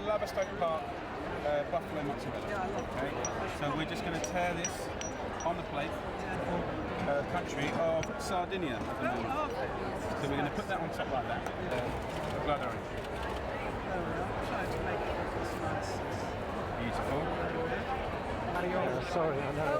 Lowestoft Park buffalo mozzarella. Okay, so we're just going to tear this on the plate. Country of Sardinia at the moment. So we're going to put that on top like that. Blood orange. Beautiful. Sorry, I know.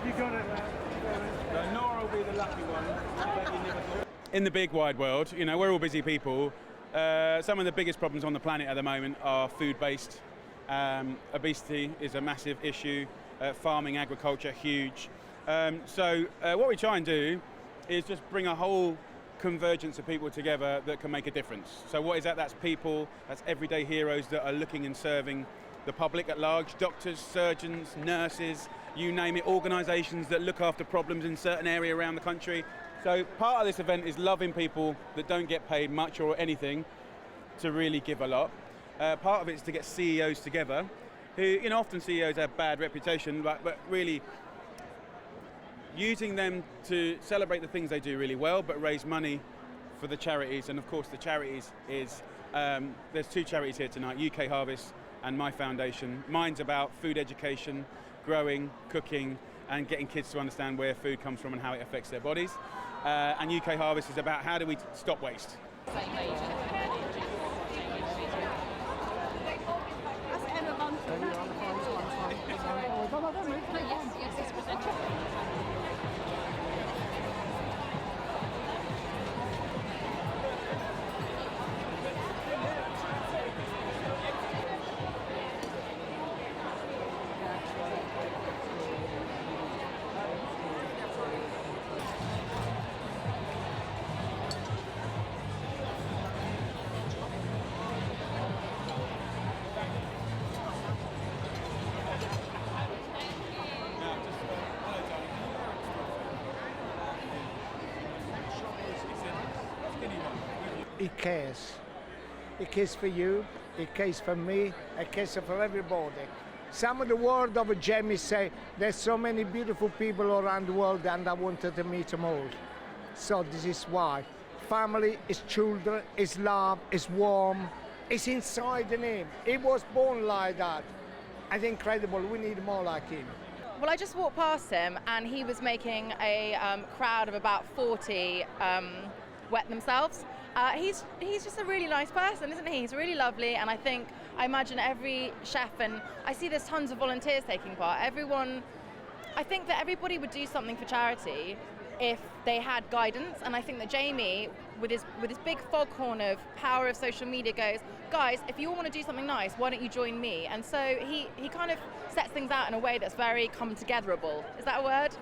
You got it. Nora will be the lucky one. In the big wide world, you know, we're all busy people. Some of the biggest problems on the planet at the moment are food-based. Obesity is a massive issue. Farming, agriculture, huge. So what we try and do is just bring a whole convergence of people together that can make a difference. So what is that? That's people, that's everyday heroes that are looking and serving the public at large, doctors, surgeons, nurses, you name it, organisations that look after problems in certain area around the country. So part of this event is loving people that don't get paid much or anything to really give a lot. Part of it is to get CEOs together, who, you know, often CEOs have bad reputation, but really using them to celebrate the things they do really well, but raise money for the charities. And of course the charities is, there's two charities here tonight, UK Harvest and my foundation. Mine's about food education, growing, cooking, and getting kids to understand where food comes from and how it affects their bodies. And UK Harvest is about how do we stop waste. He cares. He cares for you, he cares for me, he cares for everybody. Some of the word of Jamie say, there's so many beautiful people around the world and I wanted to meet them all. So this is why. Family is children, is love, is warm, it's inside in him. He was born like that. It's incredible, we need more like him. Well, I just walked past him and he was making a crowd of about 40 wet themselves. He's just a really nice person, isn't he? He's really lovely, and I imagine every chef, and I see there's tons of volunteers taking part. I think that everybody would do something for charity if they had guidance, and I think that Jamie, with his big foghorn of power of social media, goes, guys, if you all want to do something nice, why don't you join me? And so he kind of sets things out in a way that's very come togetherable. Is that a word? So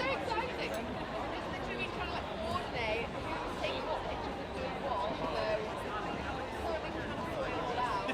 exciting. It's literally trying to coordinate who's taking what pictures of doing what. So we can kind of sort it all out.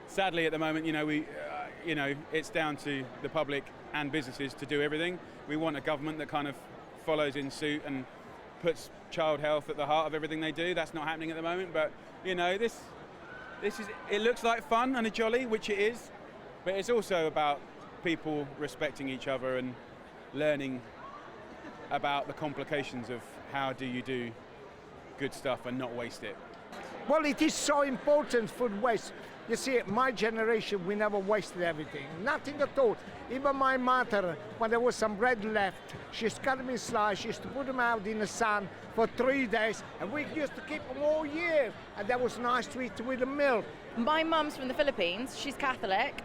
Sadly, at the moment, it's down to the public and businesses to do everything. We want a government that kind of follows in suit and puts child health at the heart of everything they do. That's not happening at the moment, but this is. It looks like fun and a jolly, which it is, but it's also about people respecting each other and learning about the complications of how do you do good stuff and not waste it. Well, it is so important, food waste. You see, my generation, we never wasted everything, nothing at all. Even my mother, when there was some bread left, she used to cut them in slices, she used to put them out in the sun for 3 days, and we used to keep them all year, and that was nice to eat with the milk. My mum's from the Philippines, she's Catholic.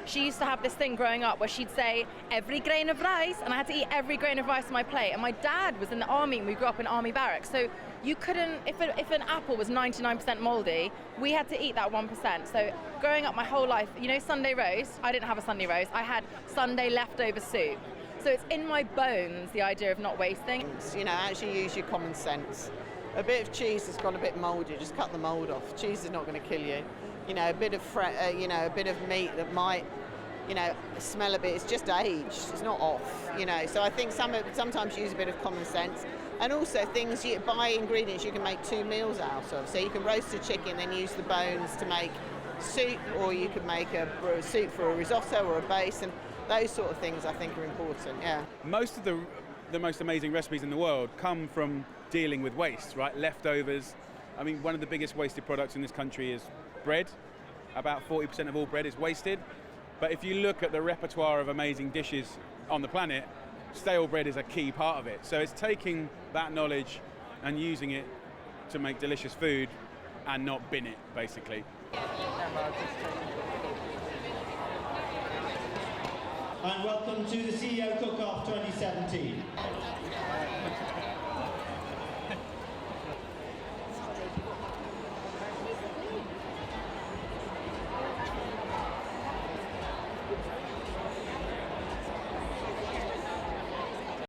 she used to have this thing growing up where she'd say, every grain of rice, and I had to eat every grain of rice on my plate. And my dad was in the army, and we grew up in army barracks, so you couldn't, if an apple was 99% mouldy, we had to eat that 1%. So growing up my whole life, you know, Sunday roast, I didn't have a Sunday roast, I had Sunday leftover soup. So it's in my bones, the idea of not wasting. You know, actually use your common sense. A bit of cheese that's got a bit mouldy, just cut the mould off. Cheese is not going to kill you. You know, a bit of a bit of meat that might, you know, smell a bit. It's just aged. It's not off. You know, so I think sometimes use a bit of common sense, and also things you buy ingredients you can make 2 meals out of. So you can roast a chicken, then use the bones to make soup, or you could make a soup for a risotto or a base, and those sort of things I think are important. Yeah. Most of the most amazing recipes in the world come from dealing with waste, right? Leftovers. I mean, one of the biggest wasted products in this country is bread. About 40% of all bread is wasted. But if you look at the repertoire of amazing dishes on the planet, stale bread is a key part of it. So it's taking that knowledge and using it to make delicious food and not bin it, basically. And welcome to the CEO CookOff 2020.